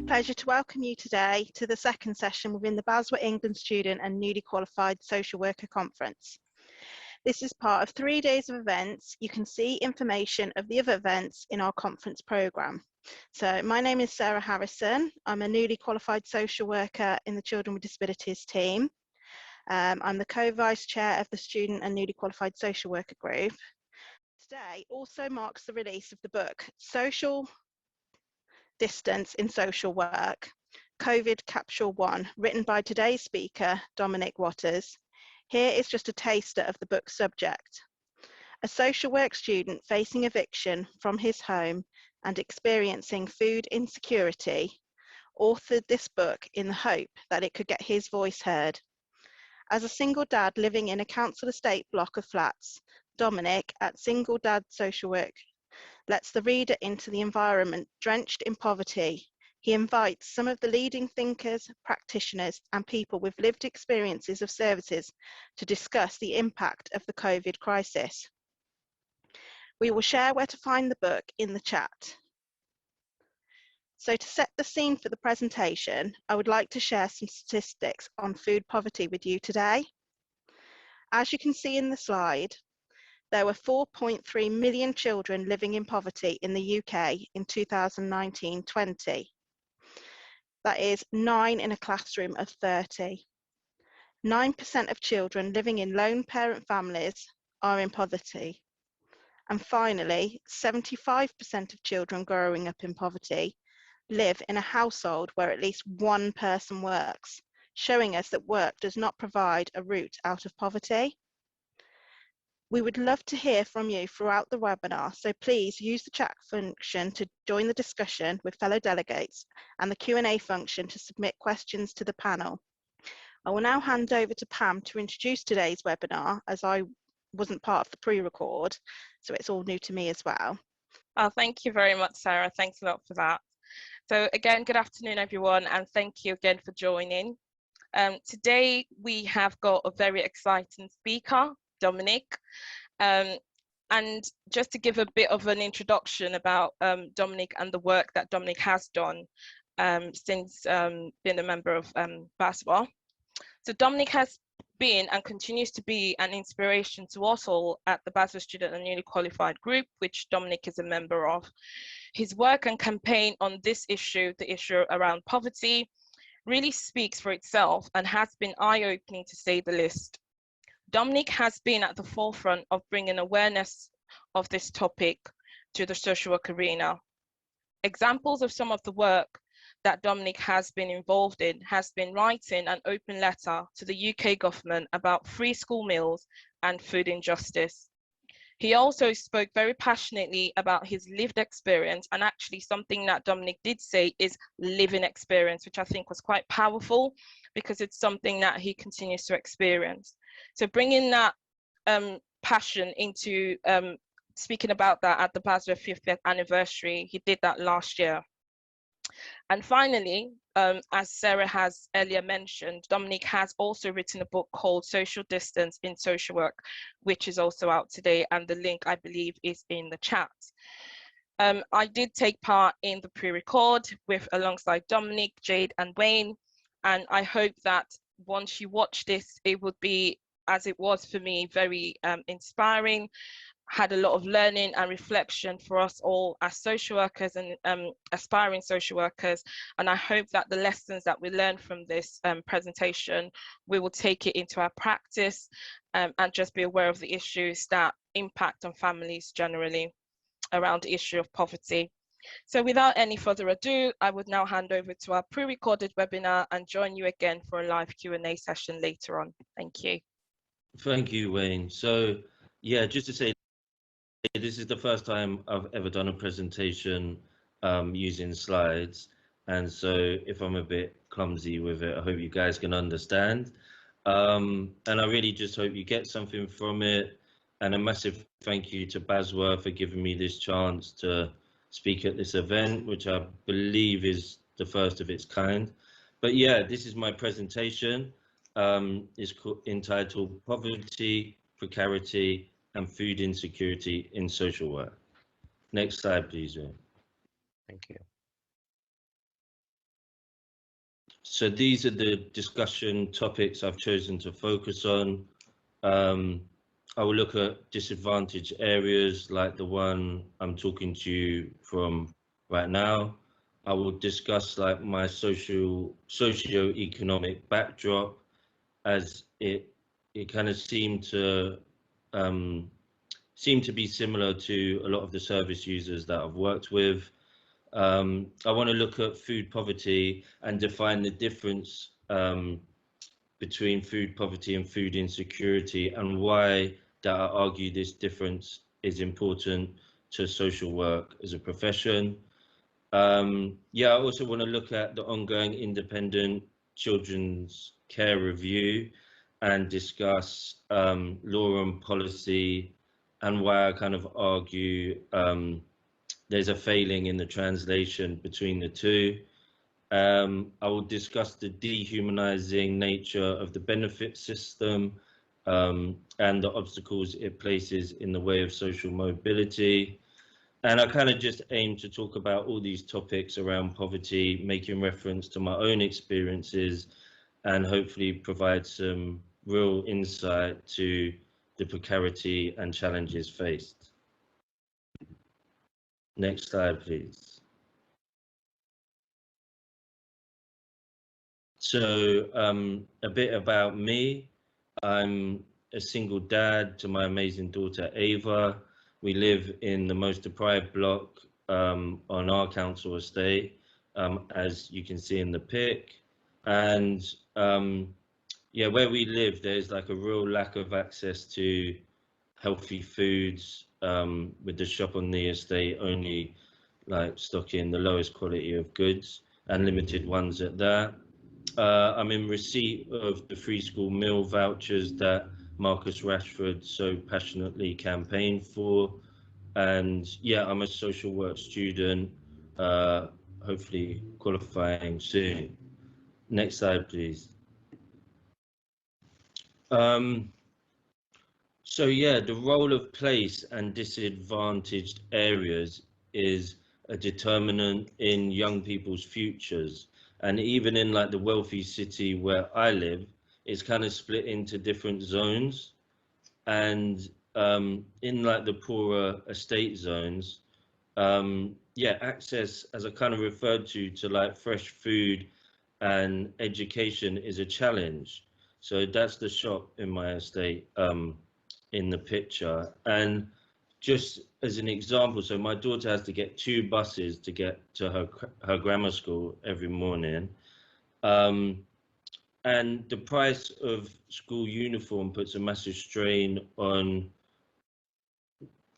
my pleasure to welcome you today to the second session within the BASW England Student and Newly Qualified Social Worker Conference. This is part of 3 days of events. You can see information of the other events in our conference programme. So my name is Sarah Harrison. I'm a newly qualified social worker in the Children with Disabilities team. I'm the co-vice chair of the Student and Newly Qualified Social Worker group. Today also marks the release of the book Social Distance in Social Work, COVID Capsule 1, written by today's speaker, Dominic Waters. Here is just a taster of the book's subject. A social work student facing eviction from his home and experiencing food insecurity authored this book in the hope that it could get his voice heard. As a single dad living in a council estate block of flats, Dominic at SingleDad Social Work lets the reader into the environment drenched in poverty. He invites some of the leading thinkers, practitioners, and people with lived experiences of services to discuss the impact of the COVID crisis. We will share where to find the book in the chat. So to set the scene for the presentation, I would like to share some statistics on food poverty with you today. As you can see in the slide, there were 4.3 million children living in poverty in the UK in 2019-20. That is 9 in a classroom of 30. 9% of children living in lone parent families are in poverty. And finally, 75% of children growing up in poverty live in a household where at least one person works, showing us that work does not provide a route out of poverty. We would love to hear from you throughout the webinar, so please use the chat function to join the discussion with fellow delegates and the Q&A function to submit questions to the panel. I will now hand over to Pam to introduce today's webinar, as I wasn't part of the pre-record, so it's all new to me as well. Thank you very much, Sarah. Thanks a lot for that. So again, good afternoon, everyone, and thank you again for joining. Today, we have got a very exciting speaker, Dominic. And just to give a bit of an introduction about Dominic and the work that Dominic has done since being a member of BASW. So Dominic has been and continues to be an inspiration to us all at the BASW Student and Newly Qualified Group, which Dominic is a member of. His work and campaign on this issue, the issue around poverty, really speaks for itself and has been eye-opening to say the least. Dominic has been at the forefront of bringing awareness of this topic to the social work arena. Examples of some of the work that Dominic has been involved in has been writing an open letter to the UK government about free school meals and food injustice. He also spoke very passionately about his lived experience, and actually something that Dominic did say is living experience, which I think was quite powerful because it's something that he continues to experience. So bringing that passion into speaking about that at the BASW 50th anniversary, he did that last year. And finally, as Sarah has earlier mentioned, Dominic has also written a book called Social Distance in Social Work, which is also out today, and the link, I believe, is in the chat. I did take part in the pre-record alongside Dominic, Jade, and Wayne, and I hope that once you watch this, it would be, as it was for me, very inspiring, had a lot of learning and reflection for us all as social workers and aspiring social workers. And I hope that the lessons that we learned from this presentation, we will take it into our practice and just be aware of the issues that impact on families generally around the issue of poverty. So without any further ado, I would now hand over to our pre-recorded webinar and join you again for a live Q&A session later on. Thank you. Thank you, Wayne. So yeah, just to say, this is the first time I've ever done a presentation using slides, and so if I'm a bit clumsy with it, I hope you guys can understand. And I really just hope you get something from it, and a massive thank you to BASW for giving me this chance to speak at this event, which I believe is the first of its kind. But yeah, this is my presentation. It's entitled Poverty, Precarity, and Food Insecurity in Social Work. Next slide, please, Ray. Thank you. So these are the discussion topics I've chosen to focus on. I will look at disadvantaged areas like the one I'm talking to you from right now. I will discuss like my socio-economic backdrop, as it kind of seemed to be similar to a lot of the service users that I've worked with. I want to look at food poverty and define the difference between food poverty and food insecurity, and why that I argue this difference is important to social work as a profession. Yeah, I also want to look at the ongoing independent children's care review and discuss law and policy, and why I kind of argue there's a failing in the translation between the two. I will discuss the dehumanizing nature of the benefit system and the obstacles it places in the way of social mobility. And I kind of just aim to talk about all these topics around poverty, making reference to my own experiences, and hopefully provide some real insight to the precarity and challenges faced. Next slide, please. So a bit about me. I'm a single dad to my amazing daughter, Ava. We live in the most deprived block on our council estate, as you can see in the pic. And yeah, where we live, there's like a real lack of access to healthy foods, with the shop on the estate only like stocking the lowest quality of goods, and limited ones at that. I'm in receipt of the free school meal vouchers that Marcus Rashford so passionately campaigned for. And yeah, I'm a social work student, hopefully qualifying soon. Next slide, please. So yeah, the role of place and disadvantaged areas is a determinant in young people's futures. And even in like the wealthy city where I live, it's kind of split into different zones. And in like the poorer estate zones, yeah, access, as I kind of referred to like fresh food and education is a challenge. So that's the shop in my estate in the picture. And just as an example, so my daughter has to get 2 buses to get to her grammar school every morning. And the price of school uniform puts a massive strain on,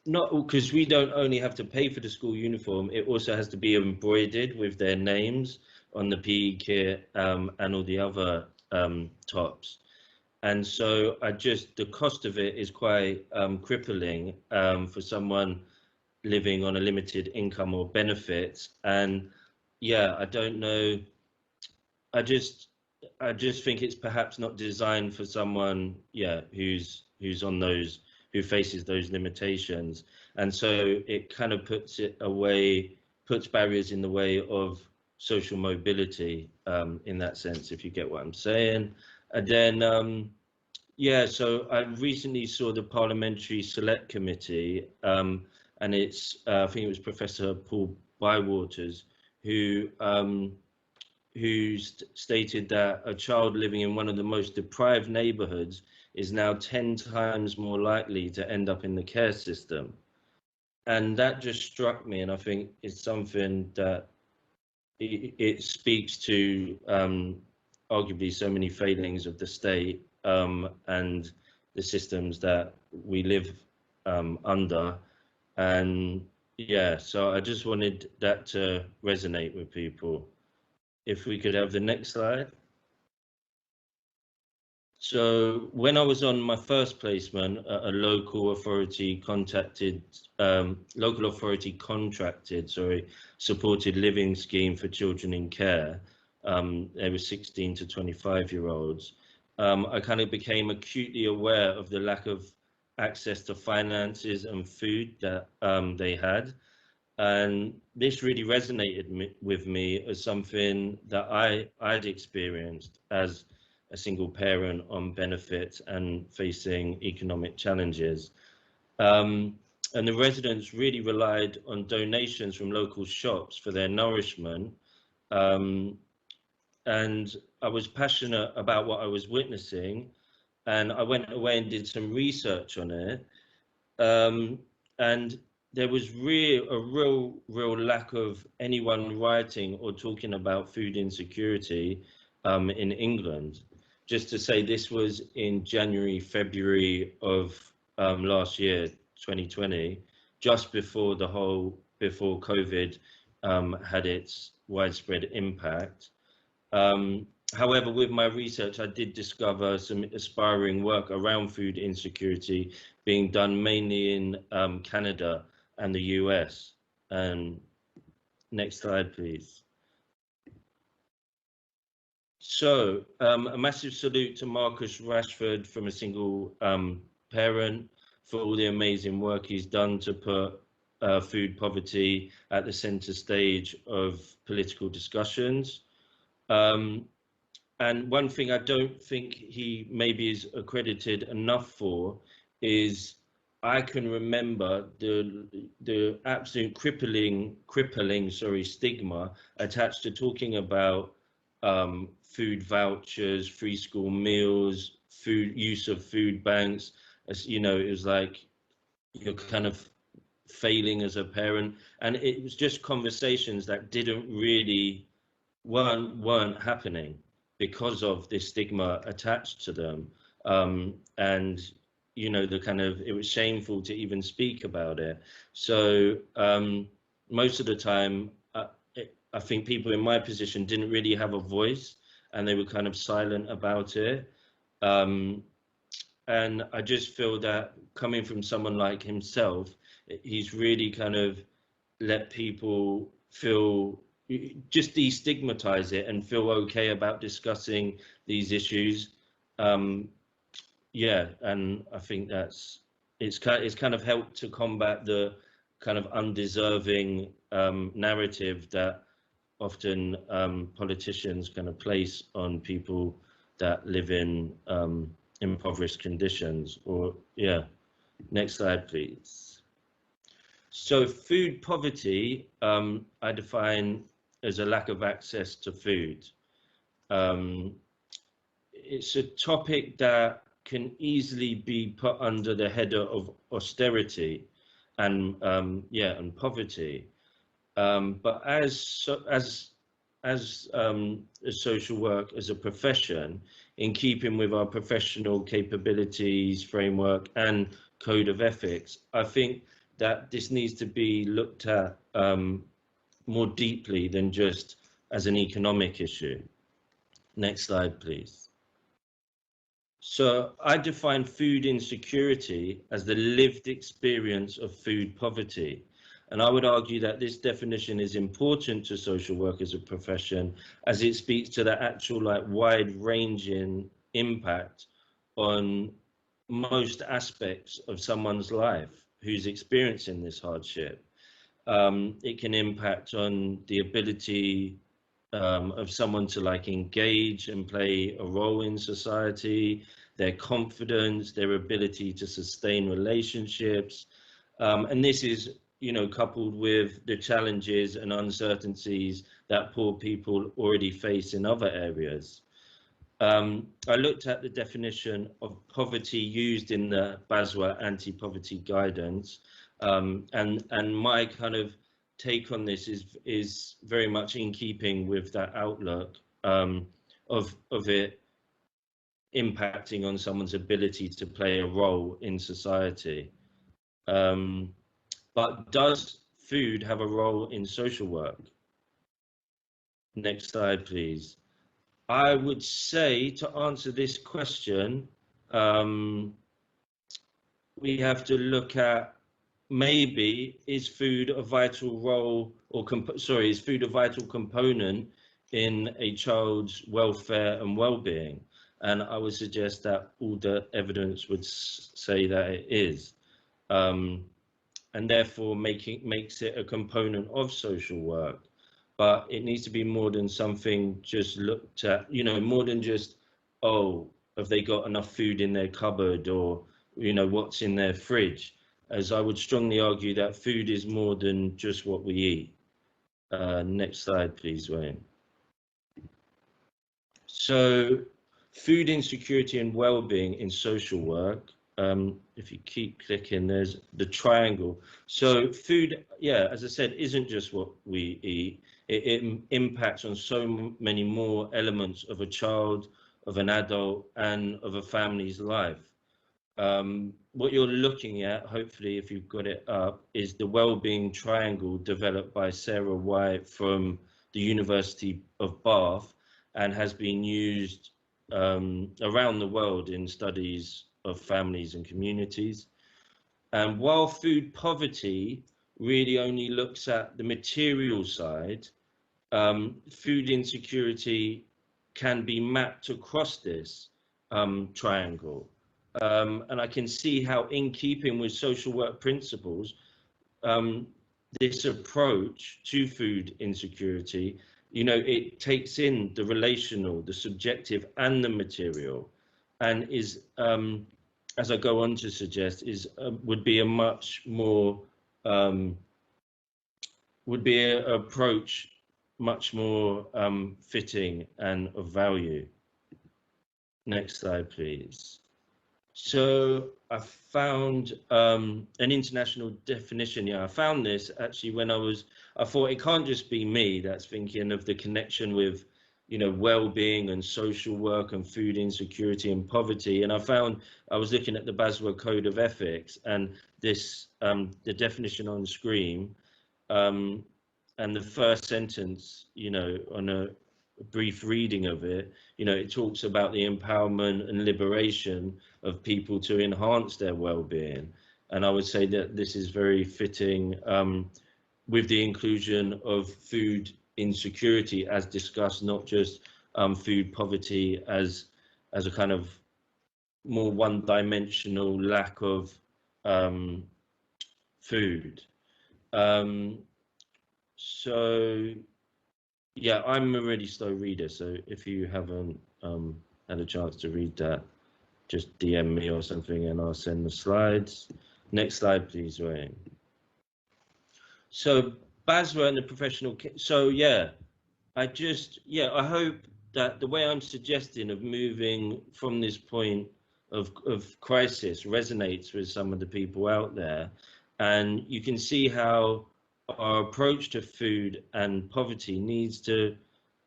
not because we don't only have to pay for the school uniform, it also has to be embroidered with their names on the PE kit and all the other tops. And so the cost of it is quite crippling for someone living on a limited income or benefits. And yeah, I don't know. I just think it's perhaps not designed for someone, yeah, who faces those limitations. And so it kind of puts barriers in the way of social mobility in that sense, if you get what I'm saying. And then, yeah, so I recently saw the Parliamentary Select Committee, and I think it was Professor Paul Bywaters who stated that a child living in one of the most deprived neighborhoods is now 10 times more likely to end up in the care system. And that just struck me, and I think it's something that it speaks to arguably so many failings of the state and the systems that we live under. And yeah, so I just wanted that to resonate with people. If we could have the next slide. So when I was on my first placement, a local authority contracted supported living scheme for children in care. They were 16 to 25-year-olds. I kind of became acutely aware of the lack of access to finances and food that they had. And this really resonated with me as something that I'd experienced as a single parent on benefits and facing economic challenges. And the residents really relied on donations from local shops for their nourishment. And I was passionate about what I was witnessing, and I went away and did some research on it. And there was a real lack of anyone writing or talking about food insecurity in England. Just to say, this was in January, February of last year, 2020, just before before COVID had its widespread impact. However, with my research, I did discover some aspiring work around food insecurity being done mainly in Canada and the US. Next slide, please. So a massive salute to Marcus Rashford from A Single Parent for all the amazing work he's done to put food poverty at the center stage of political discussions. And one thing I don't think he maybe is accredited enough for is I can remember the absolute crippling stigma attached to talking about food vouchers, free school meals, use of food banks. As you know, it was like you're kind of failing as a parent, and it was just conversations that weren't happening because of this stigma attached to them. And you know, it was shameful to even speak about it. So most of the time I think people in my position didn't really have a voice, and they were kind of silent about it. And I just feel that coming from someone like himself, he's really kind of let people feel, just destigmatize it and feel okay about discussing these issues. Yeah, and I think it's kind of helped to combat the kind of undeserving narrative that often politicians kind of place on people that live in impoverished conditions. Or yeah, next slide, please. So food poverty, I define as a lack of access to food. It's a topic that can easily be put under the header of austerity and and poverty. But as a social work, as a profession, in keeping with our professional capabilities, framework, and code of ethics, I think that this needs to be looked at more deeply than just as an economic issue. Next slide, please. So I define food insecurity as the lived experience of food poverty. And I would argue that this definition is important to social work as a profession, as it speaks to the actual wide-ranging impact on most aspects of someone's life who's experiencing this hardship. It can impact on the ability of someone to engage and play a role in society, their confidence, their ability to sustain relationships. And this is, coupled with the challenges and uncertainties that poor people already face in other areas. I looked at the definition of poverty used in the BASW anti-poverty guidance, and my kind of take on this is very much in keeping with that outlook of it impacting on someone's ability to play a role in society. But does food have a role in social work? Next slide, please. I would say, to answer this question, we have to look at, maybe, is food a vital role, or is food a vital component in a child's welfare and well-being? And I would suggest that all the evidence would say that it is. and therefore makes it a component of social work. But it needs to be more than something just looked at, you know, more than just, oh, have they got enough food in their cupboard, or, you know, what's in their fridge? As I would strongly argue that food is more than just what we eat. Next slide, please, Wayne. So food insecurity and well-being in social work. If you keep clicking, there's the triangle. So food, yeah, as I said, isn't just what we eat. It impacts on so many more elements of a child, of an adult, and of a family's life. What you're looking at, hopefully, if you've got it up, is the well-being triangle developed by Sarah White from the University of Bath, and has been used around the world in studies of families and communities. And while food poverty really only looks at the material side, food insecurity can be mapped across this triangle. And I can see how, in keeping with social work principles, this approach to food insecurity, you know, it takes in the relational, the subjective, and the material, and is, as I go on to suggest, is would be a much more would be an approach much more fitting and of value. Next slide, please. So I found an international definition. Yeah, I found this actually when I thought it can't just be me that's thinking of the connection with, you know, well-being and social work and food insecurity and poverty. And I was looking at the BASW Code of Ethics, and this, the definition on screen, and the first sentence, you know, on a brief reading of it, you know, it talks about the empowerment and liberation of people to enhance their well-being. And I would say that this is very fitting with the inclusion of food insecurity as discussed, not just food poverty as a kind of more one-dimensional lack of food. So yeah, I'm a really slow reader, so if you haven't had a chance to read that, just DM me or something and I'll send the slides. Next slide, please, Wayne. So BASW and the professional, so yeah, I hope that the way I'm suggesting of moving from this point of crisis resonates with some of the people out there. And you can see how our approach to food and poverty needs to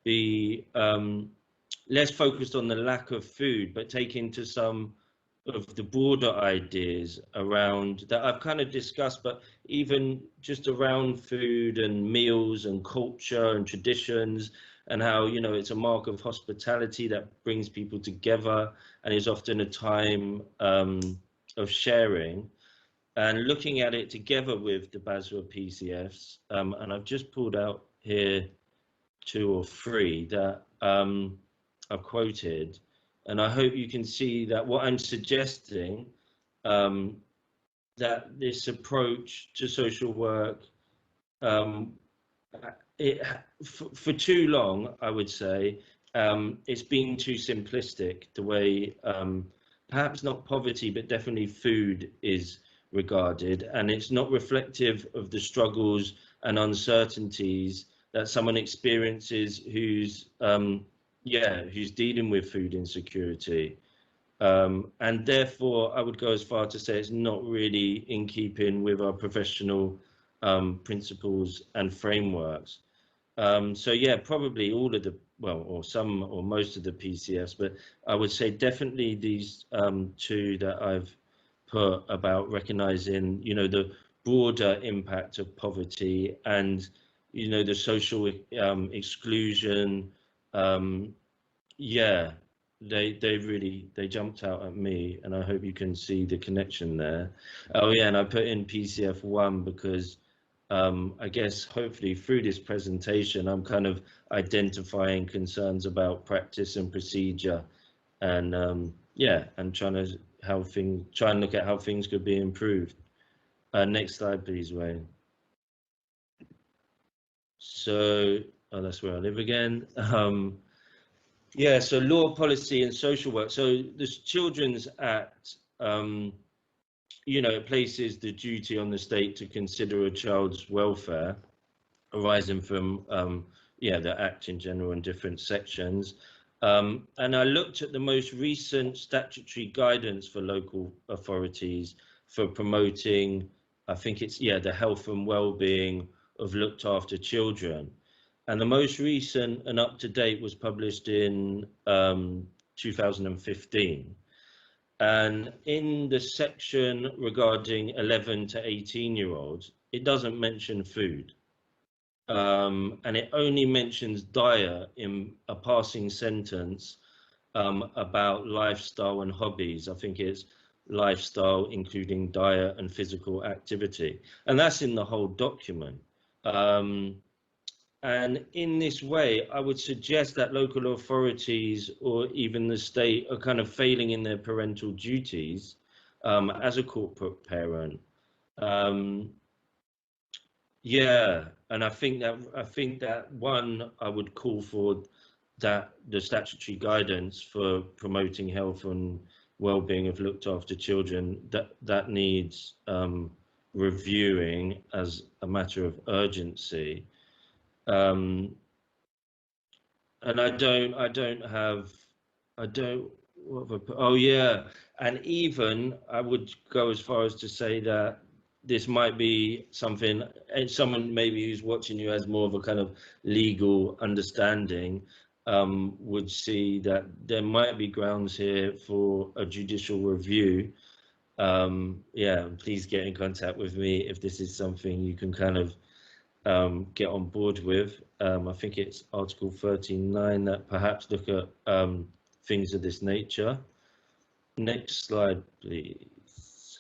be less focused on the lack of food, but take into some of the broader ideas around that I've kind of discussed, but even just around food and meals and culture and traditions, and how, you know, it's a mark of hospitality that brings people together and is often a time of sharing. And looking at it together with the BASW PCFs, and I've just pulled out here 2 or 3 that I've quoted, and I hope you can see that what I'm suggesting, that this approach to social work, for too long, I would say, it's been too simplistic, the way perhaps not poverty, but definitely food is regarded, and it's not reflective of the struggles and uncertainties that someone experiences who's dealing with food insecurity, and therefore I would go as far to say it's not really in keeping with our professional principles and frameworks. So yeah, probably all of the, well, or some or most of the PCFs, but I would say definitely these 2 that I've put about recognizing, you know, the broader impact of poverty and, you know, the social exclusion. Yeah, they jumped out at me, and I hope you can see the connection there. Oh yeah, and I put in PCF 1 because I guess hopefully through this presentation I'm kind of identifying concerns about practice and procedure, and yeah, and trying to try and look at how things could be improved. Next slide, please, Wayne. So, oh, that's where I live again. Yeah, so law, policy, and social work. So this Children's Act, you know, it places the duty on the state to consider a child's welfare arising from, yeah, the Act in general and different sections. And I looked at the most recent statutory guidance for local authorities for promoting, I think it's, yeah, the health and well-being of looked after children. And the most recent and up-to-date was published in 2015. And in the section regarding 11 to 18-year-olds, it doesn't mention food. And it only mentions diet in a passing sentence about lifestyle and hobbies. I think it's lifestyle, including diet and physical activity. And that's in the whole document. And in this way, I would suggest that local authorities or even the state are kind of failing in their parental duties as a corporate parent. Yeah, and I think that one, I would call for that the statutory guidance for promoting health and well-being of looked after children, that needs reviewing as a matter of urgency. And oh yeah, and even I would go as far as to say that this might be something, and someone maybe who's watching you has more of a kind of legal understanding would see that there might be grounds here for a judicial review. Yeah, please get in contact with me if this is something you can kind of get on board with. I think it's Article 39 that perhaps look at things of this nature. Next slide, please.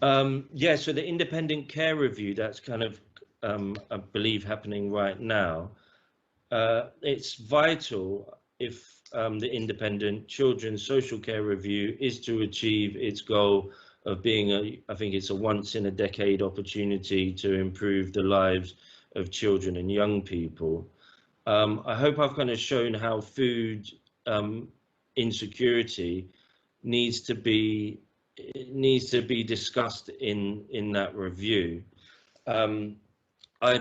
Yeah, so the independent care review that's kind of, I believe, happening right now. It's vital if the independent children's social care review is to achieve its goal of being I think it's a once in a decade opportunity to improve the lives of children and young people. I hope I've kind of shown how food insecurity needs to be discussed in that review. I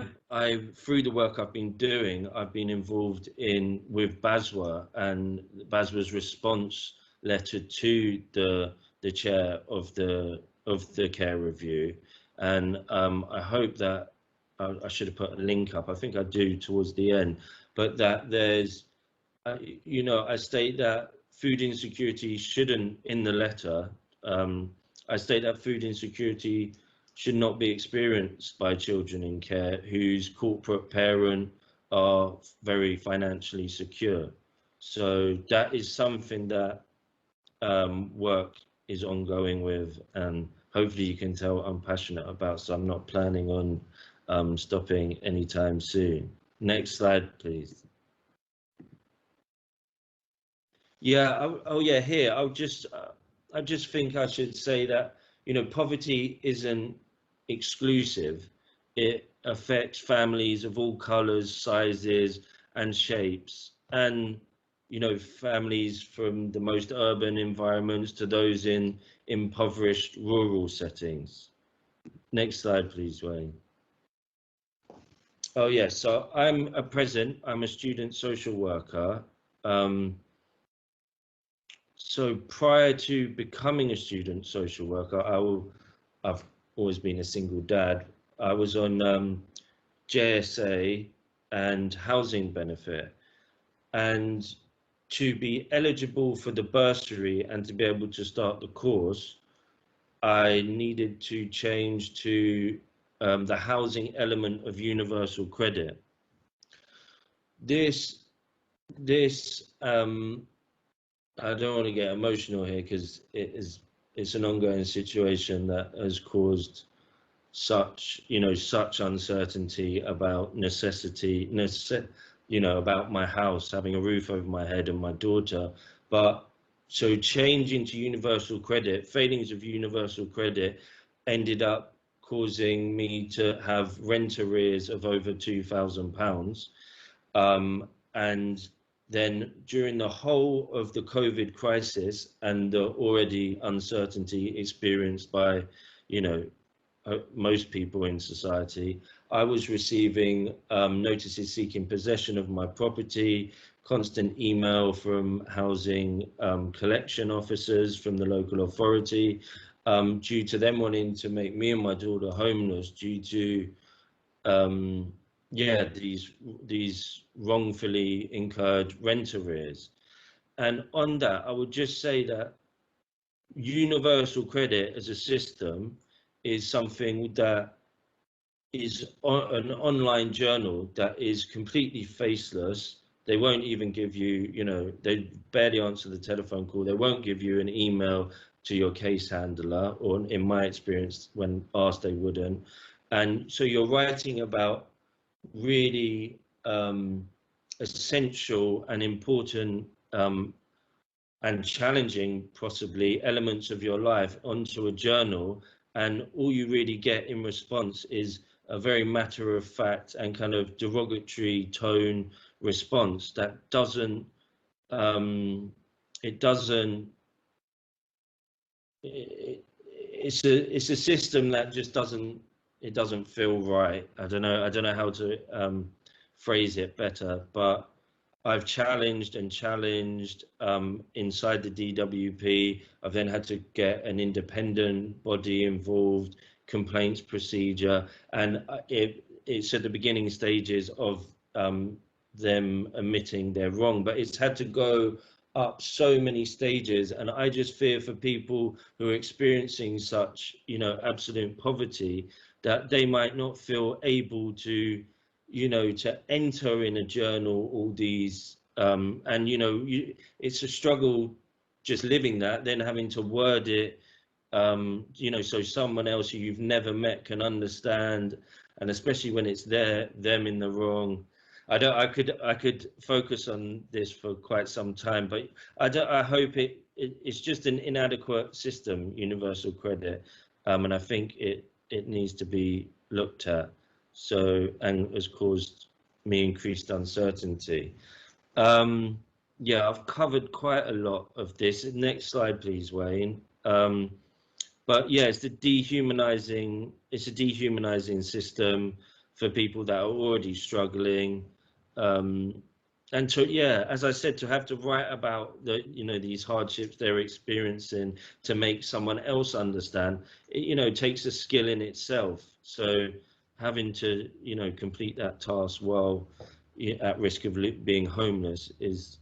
through the work I've been doing, I've been involved with BASW and BASW's response letter to the chair of the care review, and I hope that I should have put a link up. I think I do towards the end, but that there's, you know, I state that food insecurity shouldn't, in the letter, I state that food insecurity should not be experienced by children in care whose corporate parent are very financially secure. So that is something that work is ongoing with, and hopefully you can tell I'm passionate about, so I'm not planning on stopping anytime soon. Next slide, please. Yeah, oh yeah, here, I just think I should say that, you know, poverty isn't exclusive. It affects families of all colors, sizes, and shapes, and, you know, families from the most urban environments to those in impoverished rural settings. Next slide, please, Wayne. Oh yes, so I'm a student social worker. So prior to becoming a student social worker, I've always been a single dad. I was on JSA and housing benefit, and to be eligible for the bursary and to be able to start the course, I needed to change to the housing element of universal credit. This I don't want to get emotional here because it's an ongoing situation that has caused such uncertainty about you know, about my house, having a roof over my head and my daughter. But so changing to universal credit, failings of universal credit ended up causing me to have rent arrears of over £2,000. And then during the whole of the COVID crisis and the already uncertainty experienced by, most people in society, I was receiving notices seeking possession of my property, constant email from housing collection officers from the local authority, due to them wanting to make me and my daughter homeless due to these wrongfully incurred rent arrears. And on that, I would just say that universal credit as a system is something that is an online journal that is completely faceless. They won't even give you, they barely answer the telephone call. They won't give you an email to your case handler, or in my experience, when asked, they wouldn't. And so you're writing about really essential and important and challenging, possibly, elements of your life onto a journal, and all you really get in response is a very matter-of-fact and kind of derogatory tone response that doesn't it's a system that just doesn't feel right. I don't know how to phrase it better, but I've challenged inside the DWP. I've then had to get an independent body involved, complaints procedure, and it's at the beginning stages of them admitting they're wrong, but it's had to go up so many stages, and I just fear for people who are experiencing such, absolute poverty, that they might not feel able to, to enter in a journal all these, and it's a struggle just living that, then having to word it, so someone else who you've never met can understand, and especially when it's them in the wrong. I could focus on this for quite some time, but I hope it's just an inadequate system, universal credit, and I think it needs to be looked at. So, and has caused me increased uncertainty. I've covered quite a lot of this. Next slide, please, Wayne. But yeah, it's a dehumanizing system for people that are already struggling. And to, as I said, to have to write about these hardships they're experiencing to make someone else understand, it takes a skill in itself. So having to, complete that task while at risk of being homeless is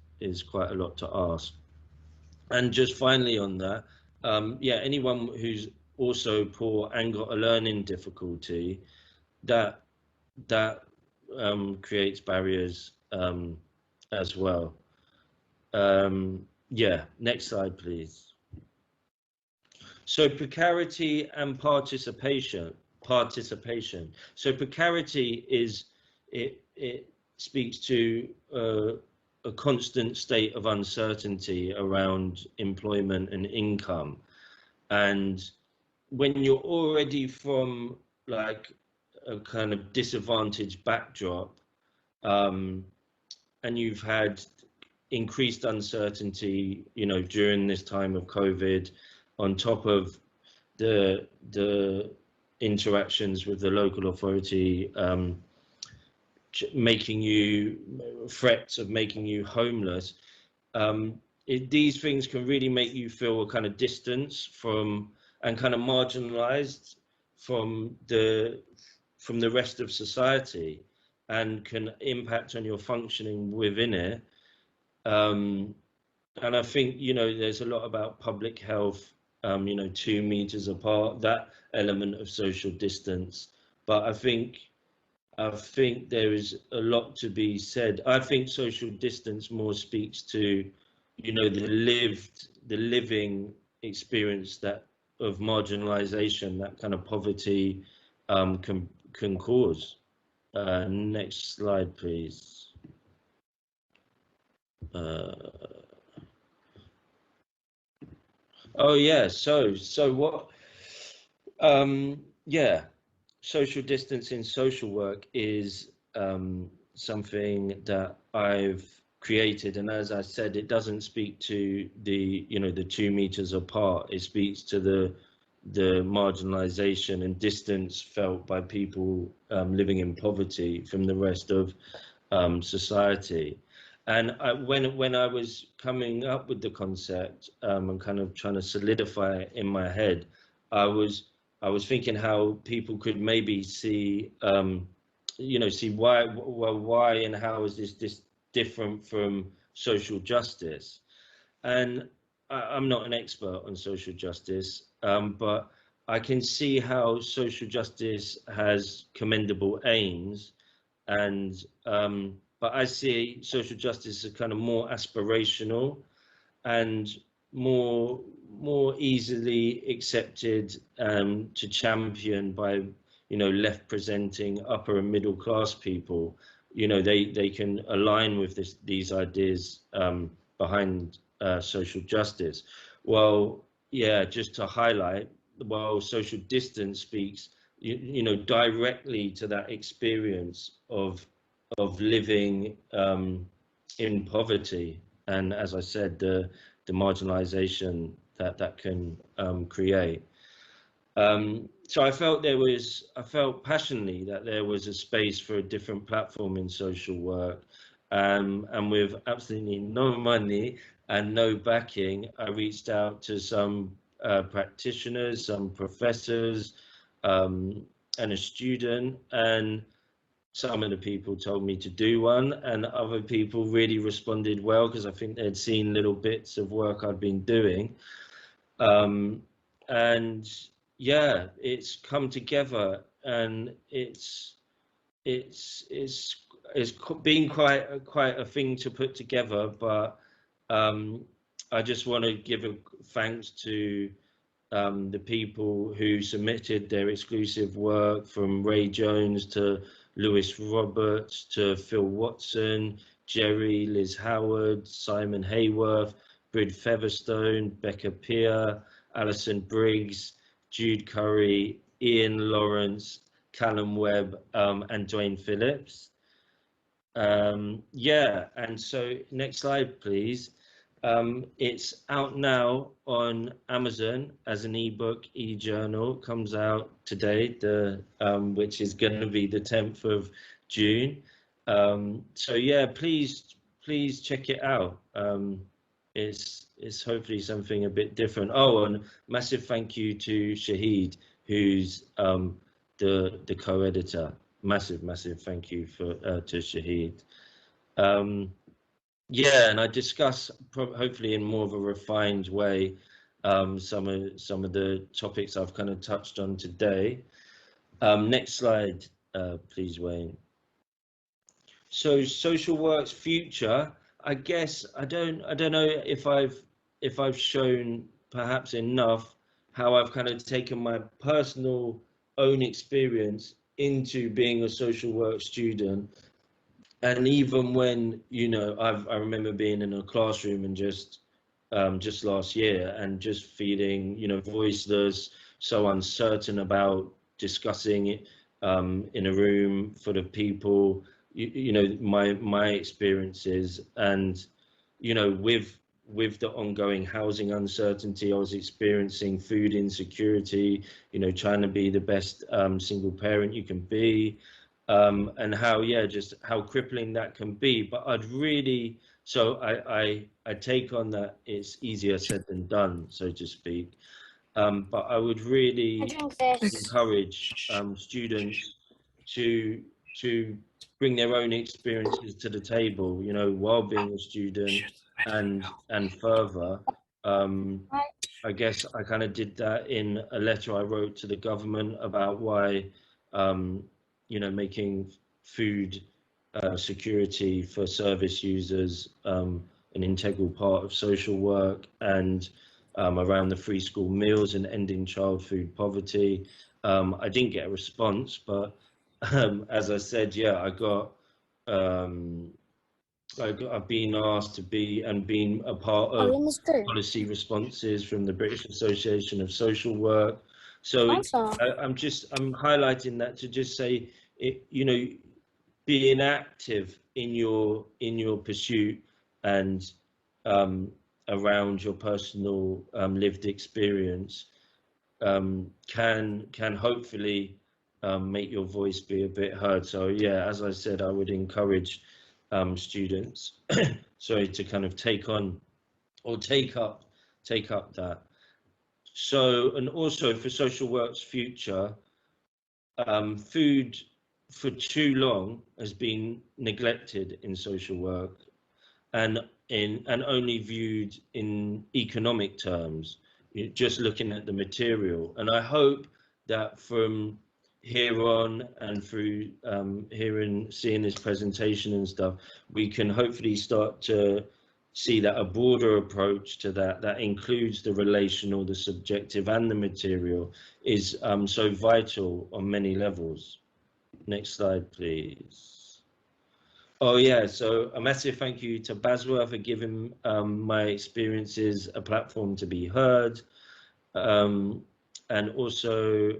quite a lot to ask. And just finally on that, anyone who's also poor and got a learning difficulty, that creates barriers as well. Next slide, please. So precarity and participation. So precarity is, it speaks to a constant state of uncertainty around employment and income. And when you're already from like a kind of disadvantaged backdrop, and you've had increased uncertainty, during this time of COVID, on top of the interactions with the local authority, making you threats of making you homeless, these things can really make you feel a kind of distance from and kind of marginalized from the rest of society, and can impact on your functioning within it. And I think, there's a lot about public health, 2 meters apart, that element of social distance. But I think there is a lot to be said. I think social distance more speaks to, the living experience of marginalization that kind of poverty can cause. Next slide, please. Oh yeah. So what? Yeah. Social distance in social work is something that I've created, and as I said, it doesn't speak to the the 2 meters apart. It speaks to the marginalization and distance felt by people living in poverty from the rest of society. And when I was coming up with the concept and kind of trying to solidify it in my head, I was I was thinking how people could maybe see see why and how is this different from social justice. And I'm not an expert on social justice, but I can see how social justice has commendable aims, and but I see social justice as kind of more aspirational and more more easily accepted to champion by left presenting upper and middle class people. They can align with these ideas behind social justice. Well, yeah, just to highlight, while social distance speaks directly to that experience of living in poverty, and as I said, the marginalization that can create. So I felt passionately that there was a space for a different platform in social work, and with absolutely no money and no backing, I reached out to some practitioners, some professors, and a student, and some of the people told me to do one, and other people really responded well because I think they'd seen little bits of work I'd been doing. And yeah, it's come together, and it's been quite a thing to put together. But I just want to give a thanks to the people who submitted their exclusive work, from Ray Jones to Lewis Roberts to Phil Watson, Jerry, Liz Howard, Simon Hayworth, Brid Featherstone, Becca Peer, Alison Briggs, Jude Curry, Ian Lawrence, Callum Webb, and Dwayne Phillips. Yeah, and so next slide, please. It's out now on Amazon as an ebook, e-journal. Comes out today, which is going to be the 10th of June. So yeah, please check it out. It's hopefully something a bit different. Oh, and massive thank you to Shahid, who's the co-editor. Massive thank you to Shahid. Yeah, and I discuss hopefully in more of a refined way some of the topics I've kind of touched on today. Next slide, please, Wayne. So social work's future. I guess I don't know if I've shown perhaps enough how I've kind of taken my personal own experience into being a social work student. And even when I remember being in a classroom and just last year and just feeling voiceless, so uncertain about discussing it in a room full of people, my experiences, and with the ongoing housing uncertainty, I was experiencing food insecurity, trying to be the best single parent you can be. And how, yeah, just how crippling that can be. But I take on that it's easier said than done, so to speak. But I would really encourage students to bring their own experiences to the table, while being a student and further. I guess I kind of did that in a letter I wrote to the government about why making food security for service users an integral part of social work, and around the free school meals and ending child food poverty. I didn't get a response, but as I said, yeah, I got like I've been asked to be and been a part of policy responses from the British Association of Social Work. So I'm highlighting that to just say, you know, being active in your pursuit and around your personal lived experience can hopefully make your voice be a bit heard. So yeah, as I said, I would encourage students, sorry, to kind of take on or take up that. So, and also for social work's future, food for too long has been neglected in social work and only viewed in economic terms, just looking at the material. And I hope that from here on and through seeing this presentation and stuff, we can hopefully start to see that a broader approach to that includes the relational, the subjective, and the material is so vital on many levels. Next slide, please. Oh yeah, so a massive thank you to BASW for giving my experiences a platform to be heard, and also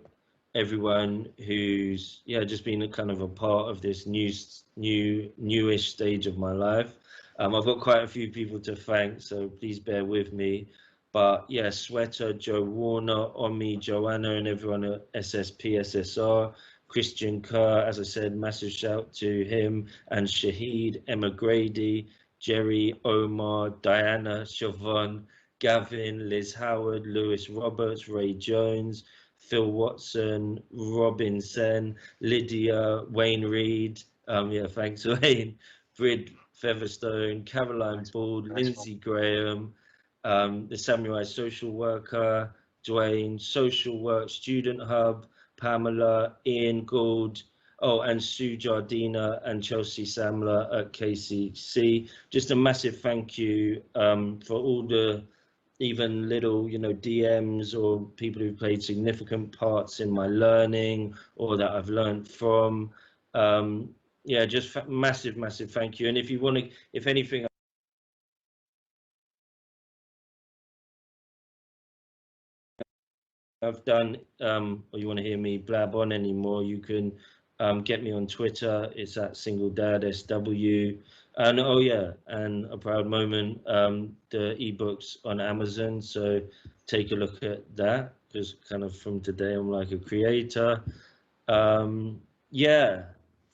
everyone who's just been a kind of a part of this newish stage of my life. I've got quite a few people to thank, so please bear with me. But yeah, Sweater, Joe Warner, Omi, Joanna, and everyone at SSP, SSR, Christian Kerr, as I said, massive shout to him, and Shahid, Emma Grady, Jerry, Omar, Diana, Siobhan, Gavin, Liz Howard, Lewis Roberts, Ray Jones, Phil Watson, Robin Sen, Lydia, Wayne Reid, thanks Wayne, Brid Featherstone, Caroline Bald, Lindsay Graham, the Samurai Social Worker, Dwayne, Social Work Student Hub, Pamela, Ian Gould, and Sue Jardina and Chelsea Samler at KCC. Just a massive thank you for all the even little, DMs or people who've played significant parts in my learning or that I've learned from. Just massive thank you. And if you want to, if anything I've done, or you want to hear me blab on anymore, you can get me on Twitter. It's at SingleDadSW. And and a proud moment, the ebooks on Amazon. So take a look at that, because kind of from today I'm like a creator.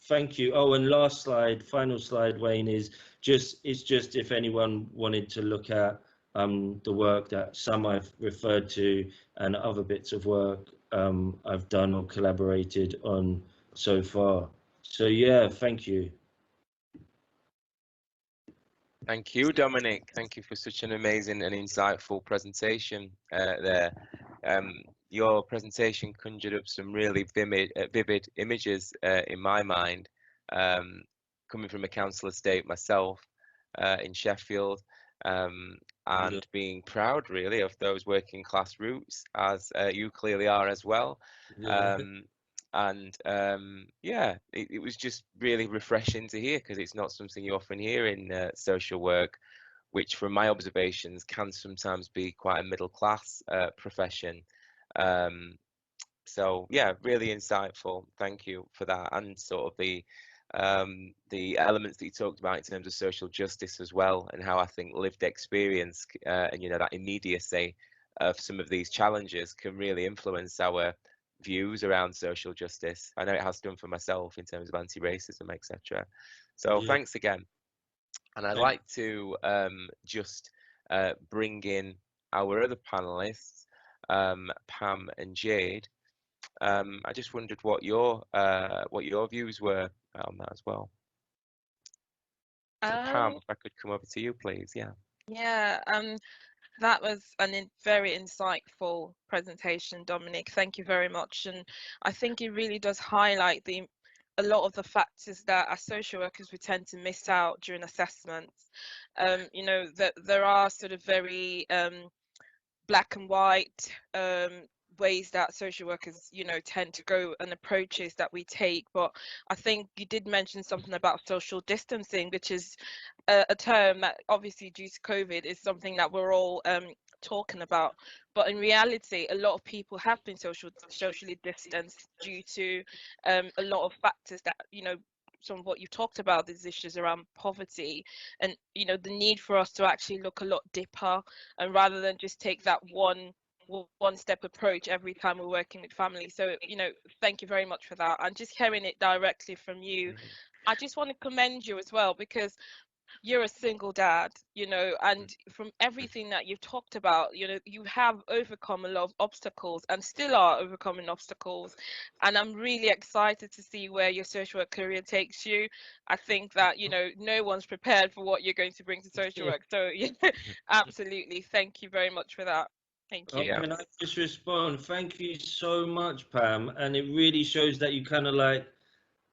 Thank you. Oh, and last slide, final slide, Wayne, is just if anyone wanted to look at the work that some I've referred to and other bits of work I've done or collaborated on so far. So yeah, thank you. Thank you, Dominic. Thank you for such an amazing and insightful presentation there. Your presentation conjured up some really vivid images in my mind, coming from a council estate myself in Sheffield, and being proud really of those working class roots, as you clearly are as well. It was just really refreshing to hear, because it's not something you often hear in social work, which from my observations can sometimes be quite a middle class profession. So yeah, really insightful. Thank you for that, and sort of the elements that you talked about in terms of social justice as well, and how I think lived experience and that immediacy of some of these challenges can really influence our views around social justice. I know it has done for myself in terms of anti-racism, etc. So thanks again. And I'd like to just bring in our other panelists, Pam and Jade. I just wondered what your views were on that as well. So Pam, if I could come over to you, please. That was a very insightful presentation, Dominic. Thank you very much. And I think it really does highlight a lot of the factors that as social workers we tend to miss out during assessments. That there are sort of very black and white ways that social workers tend to go, and approaches that we take. But I think you did mention something about social distancing, which is a term that obviously due to COVID is something that we're all talking about, but in reality a lot of people have been socially distanced due to a lot of factors that, you know, some of what you talked about, these issues around poverty, and, you know, the need for us to actually look a lot deeper, and rather than just take that one step approach every time we're working with families. So, you know, thank you very much for that. And just hearing it directly from you, I just want to commend you as well, because you're a single dad, you know, and from everything that you've talked about, you know, you have overcome a lot of obstacles and still are overcoming obstacles. And I'm really excited to see where your social work career takes you. I think that, you know, no one's prepared for what you're going to bring to social work. So yeah, absolutely. Thank you very much for that. Thank you. Can I just respond? Thank you so much, Pam. And it really shows that you kind of like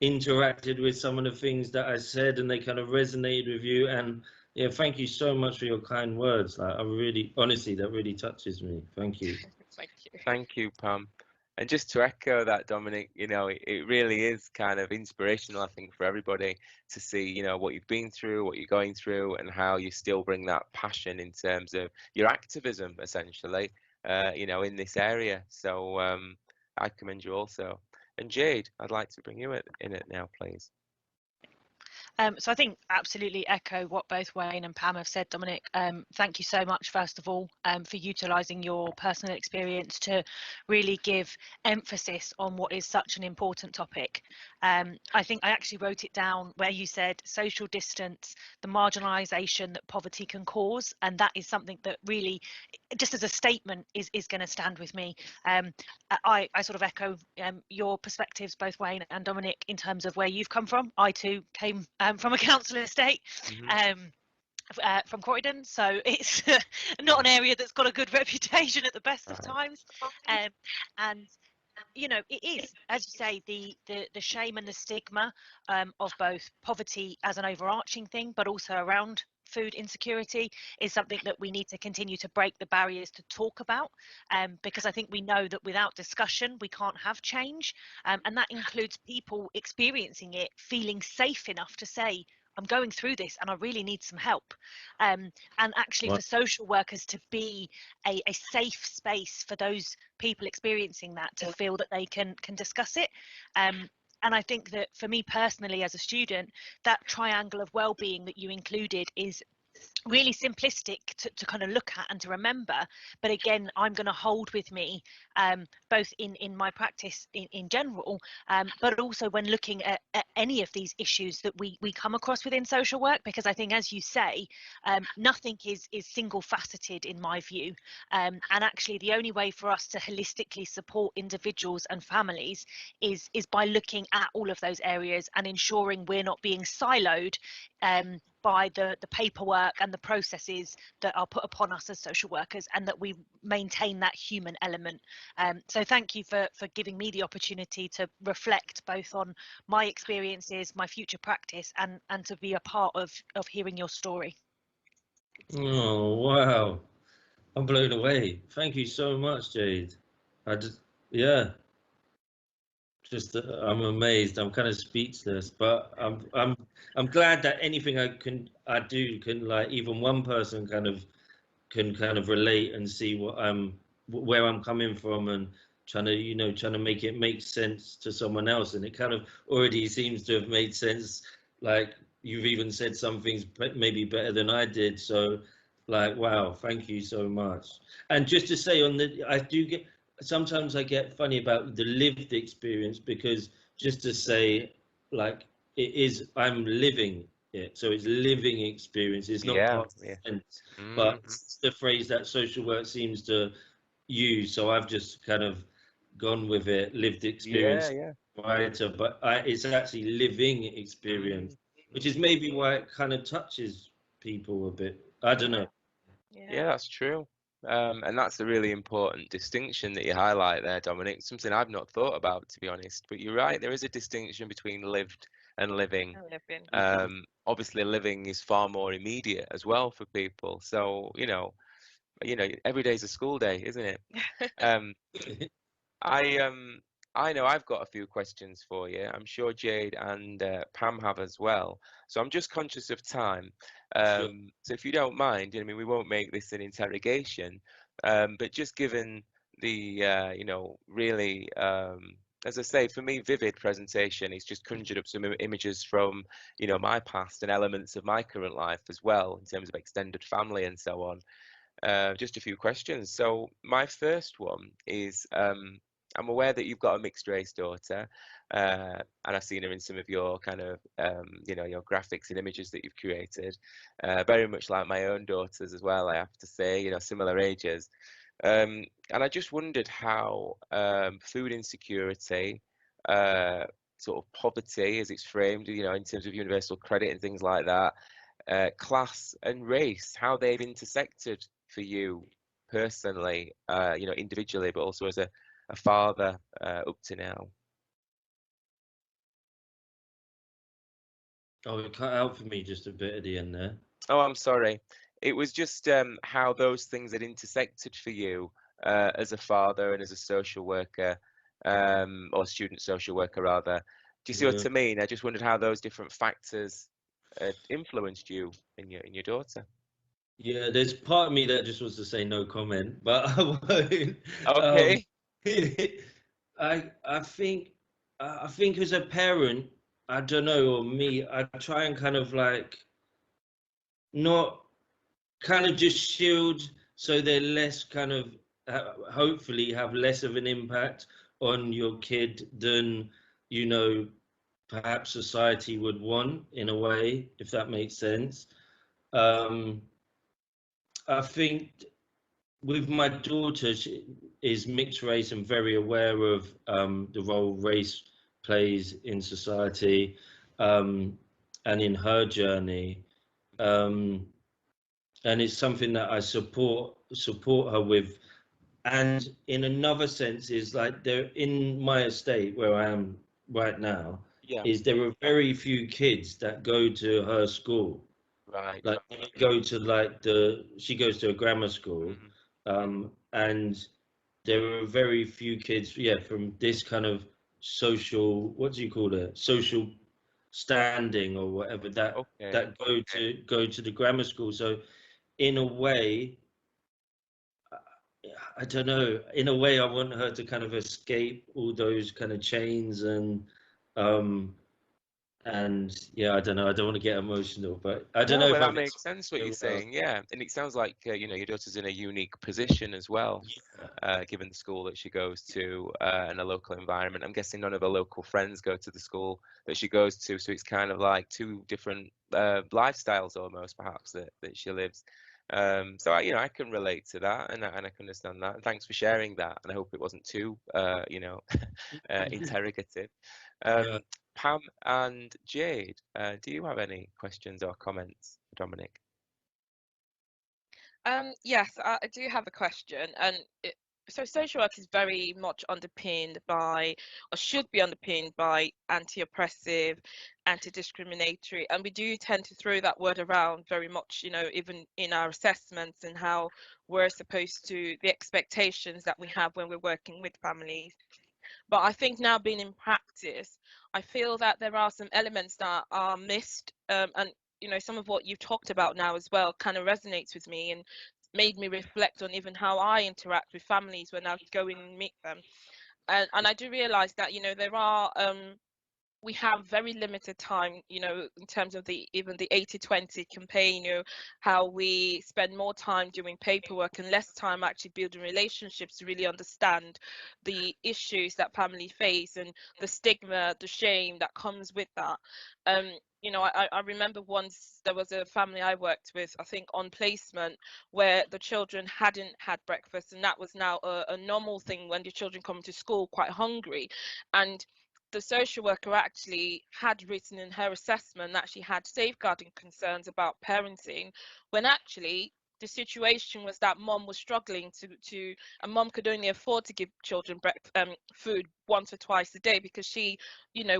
interacted with some of the things that I said, and they kind of resonated with you. And yeah, thank you so much for your kind words. Like, I really, honestly, that really touches me. Thank you. Thank you. Thank you, Pam. And just to echo that, Dominic, you know, it really is kind of inspirational, I think, for everybody to see, you know, what you've been through, what you're going through, and how you still bring that passion in terms of your activism, essentially, you know, in this area. So I commend you also. And Jade, I'd like to bring you in it now, please. So I think absolutely echo what both Wayne and Pam have said, Dominic. Thank you so much, first of all, for utilising your personal experience to really give emphasis on what is such an important topic. I think I actually wrote it down where you said social distance, the marginalisation that poverty can cause, and that is something that really, just as a statement, is going to stand with me. I sort of echo your perspectives, both Wayne and Dominic, in terms of where you've come from. I too came from a council estate. From Croydon, so it's not an area that's got a good reputation at the best of times, and you know, it is, as you say, the shame and the stigma of both poverty as an overarching thing, but also around food insecurity is something that we need to continue to break the barriers to talk about, because I think we know that without discussion we can't have change, and that includes people experiencing it feeling safe enough to say, I'm going through this and I really need some help, and actually for social workers to be a safe space for those people experiencing that to feel that they can discuss it. And I think that for me personally as a student, that triangle of well-being that you included is really simplistic to kind of look at and to remember, but again I'm going to hold with me both in my practice in general, but also when looking at any of these issues that we come across within social work, because I think, as you say, nothing is single faceted in my view, and actually the only way for us to holistically support individuals and families is by looking at all of those areas and ensuring we're not being siloed by the paperwork and the processes that are put upon us as social workers, and that we maintain that human element. So thank you for giving me the opportunity to reflect both on my experiences, my future practice, and to be a part of hearing your story. Oh, wow. I'm blown away. Thank you so much, Jade. Yeah. I'm amazed. I'm kind of speechless, but I'm glad that anything I do can, like, even one person can kind of relate and see where I'm coming from, and trying to make it make sense to someone else. And it kind of already seems to have made sense. Like, you've even said some things maybe better than I did. So, like, wow, thank you so much. And just to say, sometimes I get funny about the lived experience, because just to say, like, I'm living it, so it's living experience. It's not past tense, but it's the phrase that social work seems to use. So I've just kind of gone with it, lived experience, writer, but it's actually living experience, which is maybe why it kind of touches people a bit. I don't know. Yeah, that's true. And that's a really important distinction that you highlight there, Dominic. Something I've not thought about, to be honest. But you're right, there is a distinction between lived and living. Obviously, living is far more immediate as well for people. So, you know, every day's a school day, isn't it? I know I've got a few questions for you. I'm sure Jade and Pam have as well. So I'm just conscious of time. Sure. So if you don't mind, I mean, we won't make this an interrogation, but just given the, really, as I say, for me, vivid presentation, it's just conjured up some images from, my past and elements of my current life as well, in terms of extended family and so on. Just a few questions. So my first one is, I'm aware that you've got a mixed race daughter, and I've seen her in some of your kind of, your graphics and images that you've created. Very much like my own daughters as well, I have to say, similar ages. And I just wondered how food insecurity, sort of poverty as it's framed, in terms of universal credit and things like that, class and race, how they've intersected for you personally, individually, but also as a father up to now. Oh, it cut out for me just a bit at the end there. Oh, I'm sorry. It was just how those things had intersected for you as a father and as a social worker, or student social worker rather. Do you see what I mean? I just wondered how those different factors influenced you in your daughter. Yeah, there's part of me that just wants to say no comment, but I won't. Okay. I think as a parent, I don't know, or me, I try and kind of like not kind of just shield so they're less kind of hopefully have less of an impact on your kid than perhaps society would want, in a way, if that makes sense. I think with my daughter, she is mixed race and very aware of the role race plays in society, and in her journey. And it's something that I support her with. And in another sense, is like there in my estate where I am right now, Yeah. is there are very few kids that go to her school. Right. Like she goes to a grammar school, and there are very few kids, from this kind of social, what do you call it, social standing or whatever, that go to the grammar school. So in a way, I don't know, in a way I want her to kind of escape all those kind of chains, and yeah, I don't know, I don't want to get emotional, but I don't know But if that I've makes sense what you're well. saying, yeah. And it sounds like your daughter's in a unique position as well, given the school that she goes to and a local environment. I'm guessing none of her local friends go to the school that she goes to, so it's kind of like two different lifestyles almost, perhaps, that she lives. So I can relate to that, and I can understand that. And thanks for sharing that. And I hope it wasn't too interrogative. Pam and Jade, do you have any questions or comments for Dominic? Yes, I do have a question, and so social work is very much underpinned by, or should be underpinned by, anti-oppressive, anti-discriminatory, and we do tend to throw that word around very much, even in our assessments and how we're supposed to, the expectations that we have when we're working with families. But I think now being in practice, I feel that there are some elements that are missed, and some of what you've talked about now as well kind of resonates with me and made me reflect on even how I interact with families when I go in and meet them. And I do realize that there are we have very limited time, in terms of even the 80-20 campaign, how we spend more time doing paperwork and less time actually building relationships to really understand the issues that family face and the stigma, the shame that comes with that. I remember once there was a family I worked with, I think on placement, where the children hadn't had breakfast, and that was now a normal thing when the children come to school quite hungry. And the social worker actually had written in her assessment that she had safeguarding concerns about parenting, when actually the situation was that mom was struggling and mom could only afford to give children food once or twice a day because she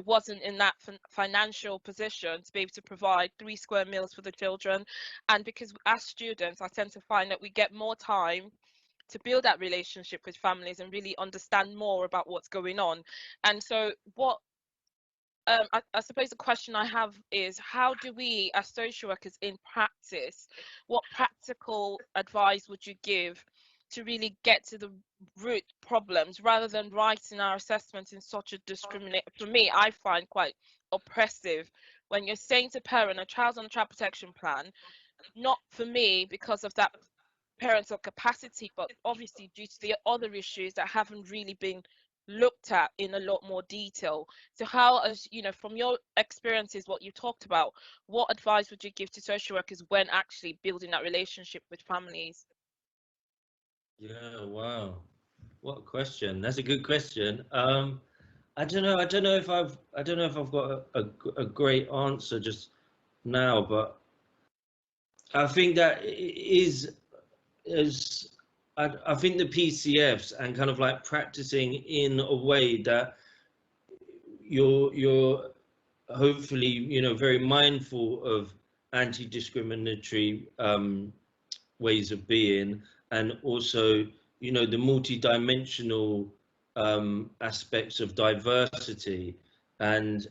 wasn't in that financial position to be able to provide 3 square meals for the children. And because as students I tend to find that we get more time to build that relationship with families and really understand more about what's going on. And so what I suppose the question I have is, how do we as social workers in practice, what practical advice would you give to really get to the root problems rather than writing our assessments in such a for me, I find quite oppressive when you're saying to parent, a child's on a child protection plan, not for me because of that parental capacity, but obviously due to the other issues that haven't really been looked at in a lot more detail. So how, as you know, from your experiences, what you talked about, what advice would you give to social workers when actually building that relationship with families? Yeah, wow. What a question. That's a good question. I don't know. I don't know if I've got a great answer just now, but I think that is I think the PCFs and kind of like practicing in a way that you're hopefully, you know, very mindful of anti-discriminatory ways of being, and also, you know, the multi-dimensional aspects of diversity, and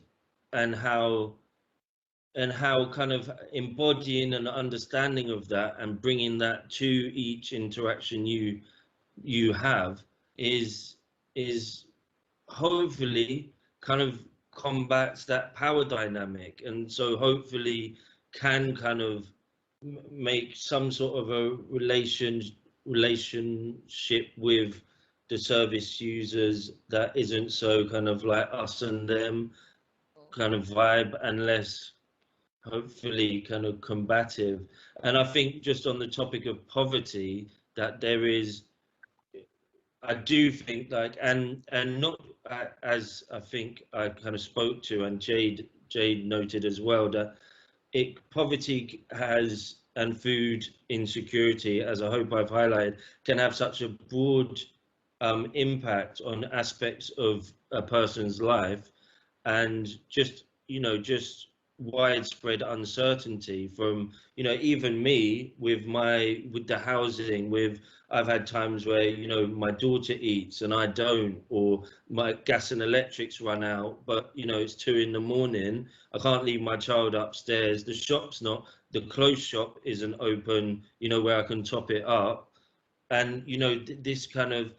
and how how kind of embodying an understanding of that and bringing that to each interaction you have is hopefully kind of combats that power dynamic, and so hopefully can kind of make some sort of a relationship with the service users that isn't so kind of like us and them kind of vibe, and less hopefully kind of combative. And I think just on the topic of poverty, that there is, I do think, like, and not as I think I kind of spoke to, and Jade noted as well, that poverty has, and food insecurity, as I hope I've highlighted, can have such a broad impact on aspects of a person's life, and just, you know, just widespread uncertainty from, you know, even me with the housing, with I've had times where, you know, my daughter eats and I don't, or my gas and electrics run out, but, you know, it's 2 a.m, I can't leave my child upstairs, the clothes shop isn't open, you know, where I can top it up. And, you know, this kind of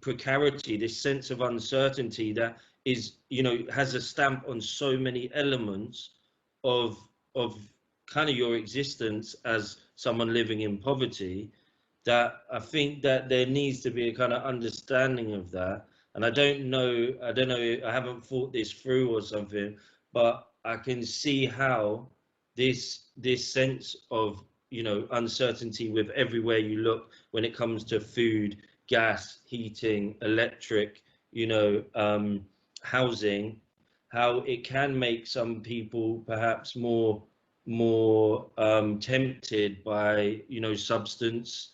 precarity, this sense of uncertainty that is, you know, has a stamp on so many elements of kind of your existence as someone living in poverty, that I think that there needs to be a kind of understanding of that. And I don't know, I haven't thought this through or something, but I can see how this sense of, you know, uncertainty with everywhere you look when it comes to food, gas, heating, electric, you know, housing, how it can make some people perhaps more tempted by, you know, substances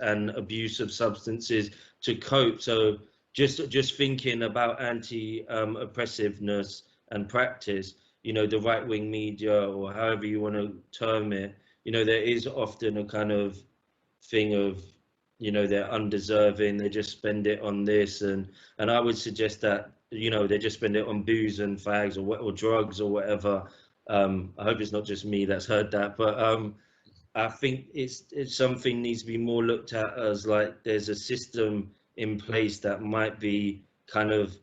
and abuse of substances to cope. So just thinking about anti-oppressiveness and practice, you know, the right-wing media, or however you want to term it, you know, there is often a kind of thing of, you know, they're undeserving, they just spend it on this, and I would suggest that, you know, they just spend it on booze and fags, or drugs or whatever. I hope it's not just me that's heard that, but I think it's something needs to be more looked at as like there's a system in place that might be kind of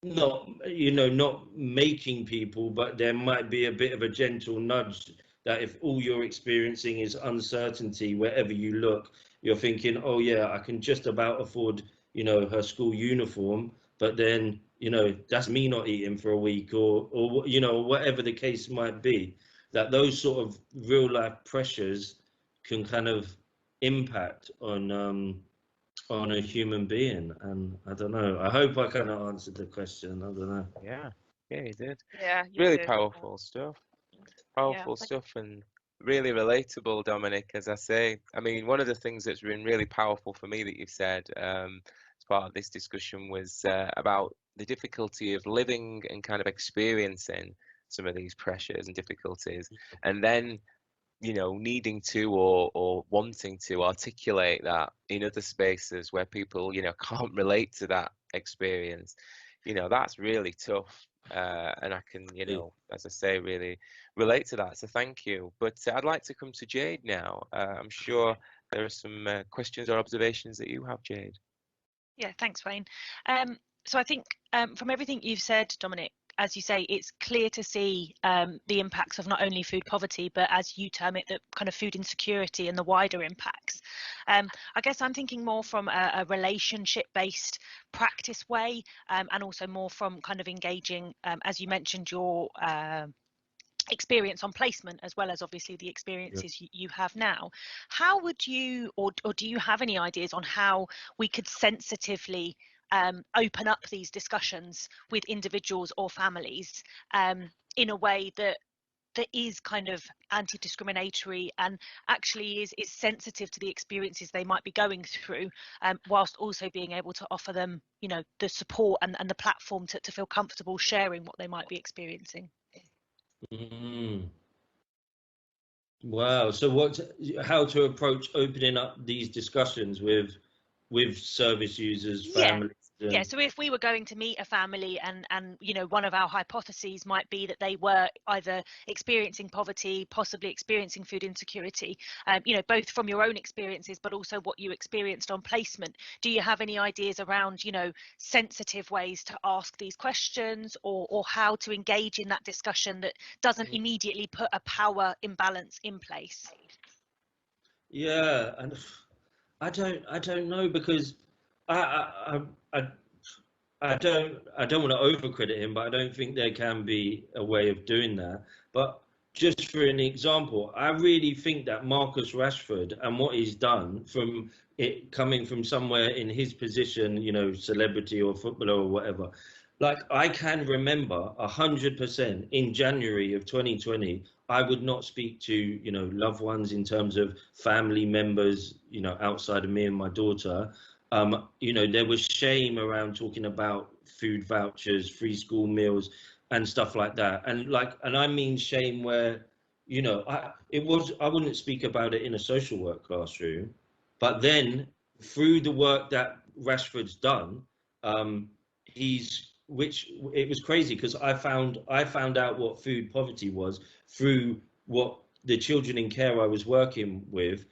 not, you know, not making people, but there might be a bit of a gentle nudge that if all you're experiencing is uncertainty wherever you look, you're thinking, oh yeah, I can just about afford, you know, her school uniform, but then, you know, that's me not eating for a week, or you know, whatever the case might be, that those sort of real life pressures can kind of impact on a human being. And I don't know, I hope I kind of answered the question. I don't know. Yeah, yeah, you did. Yeah, you Really did. powerful stuff. Yeah, Powerful stuff, and really relatable, Dominic, as I say. I mean, one of the things that's been really powerful for me that you've said as part of this discussion was about the difficulty of living and kind of experiencing some of these pressures and difficulties, and then you know, needing to or wanting to articulate that in other spaces where people, you know, can't relate to that experience, you know, that's really tough. And I can, you know, as I say, really relate to that. So thank you. But I'd like to come to Jade now. I'm sure there are some questions or observations that you have, Jade. Yeah, thanks, Wayne. So I think from everything you've said, Dominic, as you say, it's clear to see the impacts of not only food poverty, but as you term it, the kind of food insecurity and the wider impacts. I guess I'm thinking more from a relationship-based practice way, and also more from kind of engaging, as you mentioned, your experience on placement, as well as obviously the experiences you have now. How would you, or do you have any ideas on how we could sensitively open up these discussions with individuals or families in a way that is kind of anti-discriminatory and actually is sensitive to the experiences they might be going through, whilst also being able to offer them, you know, the support and the platform to feel comfortable sharing what they might be experiencing? Wow. So how to approach opening up these discussions with service users, families? Yeah, so if we were going to meet a family and you know, one of our hypotheses might be that they were either experiencing poverty, possibly experiencing food insecurity, you know, both from your own experiences, but also what you experienced on placement. Do you have any ideas around, you know, sensitive ways to ask these questions, or how to engage in that discussion that doesn't immediately put a power imbalance in place? Yeah, and I don't know, because I don't want to overcredit him, but I don't think there can be a way of doing that. But just for an example, I really think that Marcus Rashford and what he's done, from it coming from somewhere in his position, you know, celebrity or footballer or whatever, like I can remember 100% in January of 2020, I would not speak to, you know, loved ones in terms of family members, you know, outside of me and my daughter. You know, there was shame around talking about food vouchers, free school meals, and stuff like that. And I mean shame where, you know, I wouldn't speak about it in a social work classroom, but then through the work that Rashford's done, which it was crazy, because I found out what food poverty was through what the children in care I was working with,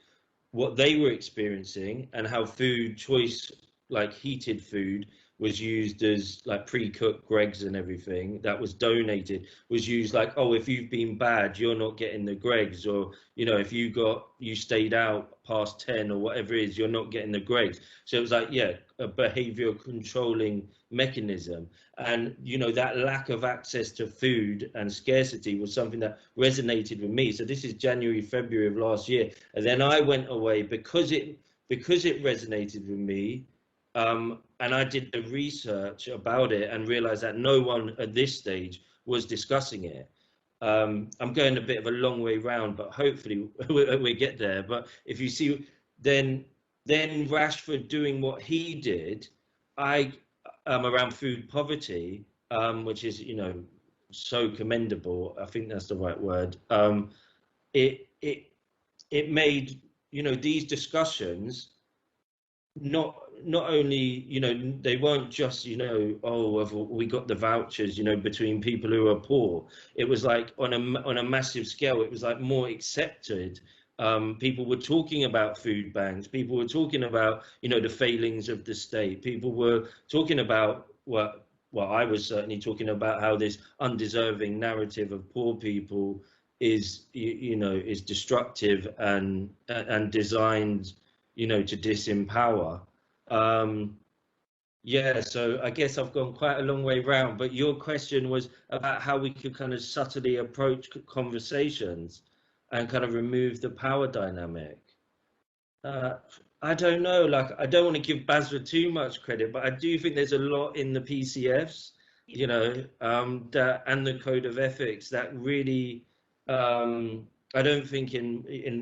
what they were experiencing, and how food choice, like heated food, was used as like pre-cooked Greggs and everything that was donated, was used like, oh, if you've been bad, you're not getting the Greggs, or, you know, if you stayed out past 10 or whatever it is, you're not getting the Greggs. So it was like, yeah, a behavior controlling mechanism. And, you know, that lack of access to food and scarcity was something that resonated with me. So this is January, February of last year. And then I went away because it resonated with me. And I did the research about it and realized that no one at this stage was discussing it. I'm going a bit of a long way round, but hopefully we get there. But if you see, then Rashford doing what he did, around food poverty, which is, you know, so commendable. I think that's the right word. It made, you know, these discussions not only, you know, they weren't just, you know, oh, we got the vouchers, you know, between people who are poor. It was like on a massive scale. It was like more accepted. People were talking about food banks. People were talking about, you know, the failings of the state. People were talking about well, I was certainly talking about how this undeserving narrative of poor people is, you know, is destructive and designed, you know, to disempower. Yeah, so I guess I've gone quite a long way round, but your question was about how we could kind of subtly approach conversations and kind of remove the power dynamic. I don't know, like, I don't want to give BASW too much credit, but I do think there's a lot in the PCFs, you know, that, and the code of ethics that really, I don't think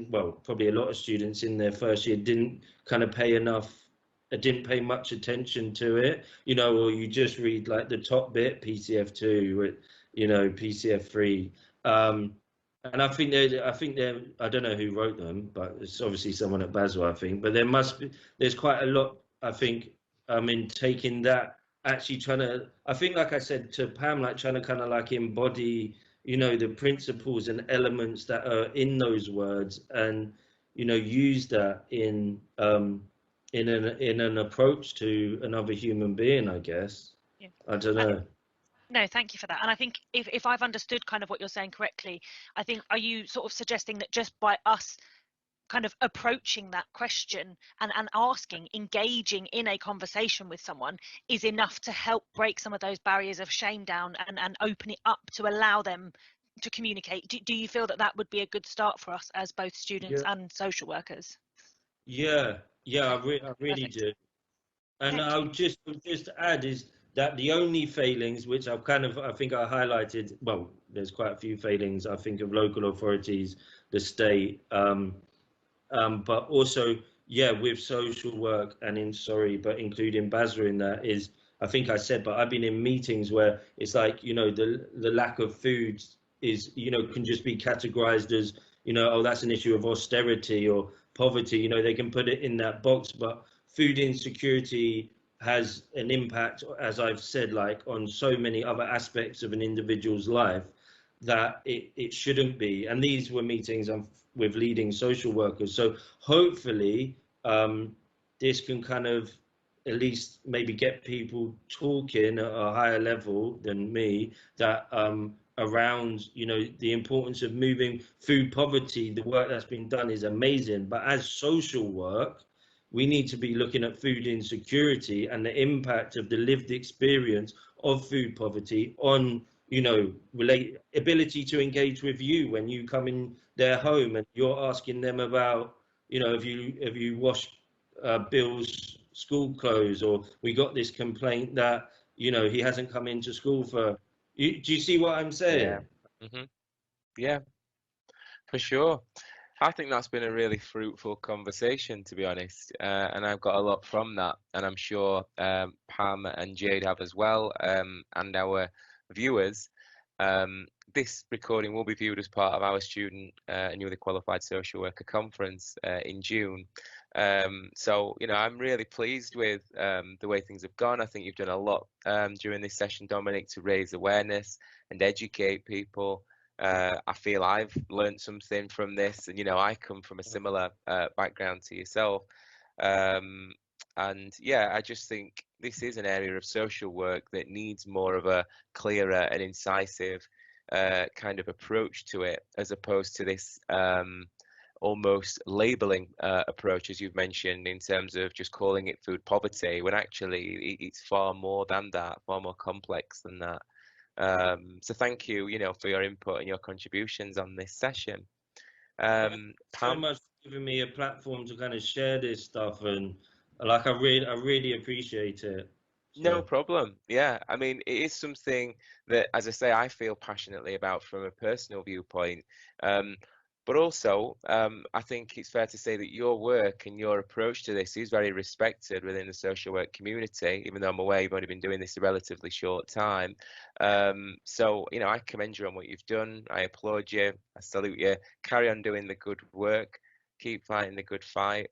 well, probably a lot of students in their first year didn't kind of didn't pay much attention to it, you know, or you just read like the top bit, PCF2, you know, PCF3. And I think they're, I don't know who wrote them, but it's obviously someone at BASW, I think. But there's quite a lot, I think, in taking that, actually trying to, I think, like I said to Pam, like trying to kind of like embody, the principles and elements that are in those words, and, use that in an approach to another human being, I guess. Yeah. I don't know. No, thank you for that. And I think if I've understood kind of what you're saying correctly, I think, are you sort of suggesting that just by us kind of approaching that question and asking, engaging in a conversation with someone is enough to help break some of those barriers of shame down and open it up to allow them to communicate? Do you feel that that would be a good start for us as both students Yeah, and social workers? yeah, I really Perfect. do. And Thank you. I'll just add is that the only failings which I think I highlighted, well, there's quite a few failings, I think, of local authorities, the state, but also, yeah, with social work and but including BASW in that is, I think I said, but I've been in meetings where it's like, the lack of food is, can just be categorized as, oh, that's an issue of austerity or poverty. They can put it in that box, but food insecurity has an impact, as I've said, like on so many other aspects of an individual's life that it shouldn't be. And these were meetings with leading social workers. So hopefully this can kind of at least maybe get people talking at a higher level than me, that around, the importance of moving food poverty. The work that's been done is amazing, but as social work, we need to be looking at food insecurity and the impact of the lived experience of food poverty on, ability to engage with you when you come in their home and you're asking them about, have you washed Bill's school clothes, or we got this complaint that, he hasn't come into school for. Do you see what I'm Yeah. saying? Yeah, for sure. I think that's been a really fruitful conversation, to be honest, and I've got a lot from that, and I'm sure Pam and Jade have as well, and our viewers. This recording will be viewed as part of our student newly qualified social worker conference in June. So, I'm really pleased with the way things have gone. I think you've done a lot during this session, Dominic, to raise awareness and educate people. I feel I've learned something from this, and I come from a similar background to yourself. And yeah, I just think this is an area of social work that needs more of a clearer and incisive kind of approach to it, as opposed to this almost labeling approach, as you've mentioned, in terms of just calling it food poverty, when actually it's far more than that, far more complex than that. So thank you, for your input and your contributions on this session. So Pam? much for giving me a platform to kind of share this stuff, and like I really appreciate it. No So problem. Yeah, I mean, it is something that, as I say, I feel passionately about from a personal viewpoint. But also, I think it's fair to say that your work and your approach to this is very respected within the social work community, even though I'm aware you've only been doing this a relatively short time. So, I commend you on what you've done. I applaud you. I salute you. Carry on doing the good work. Keep fighting the good fight.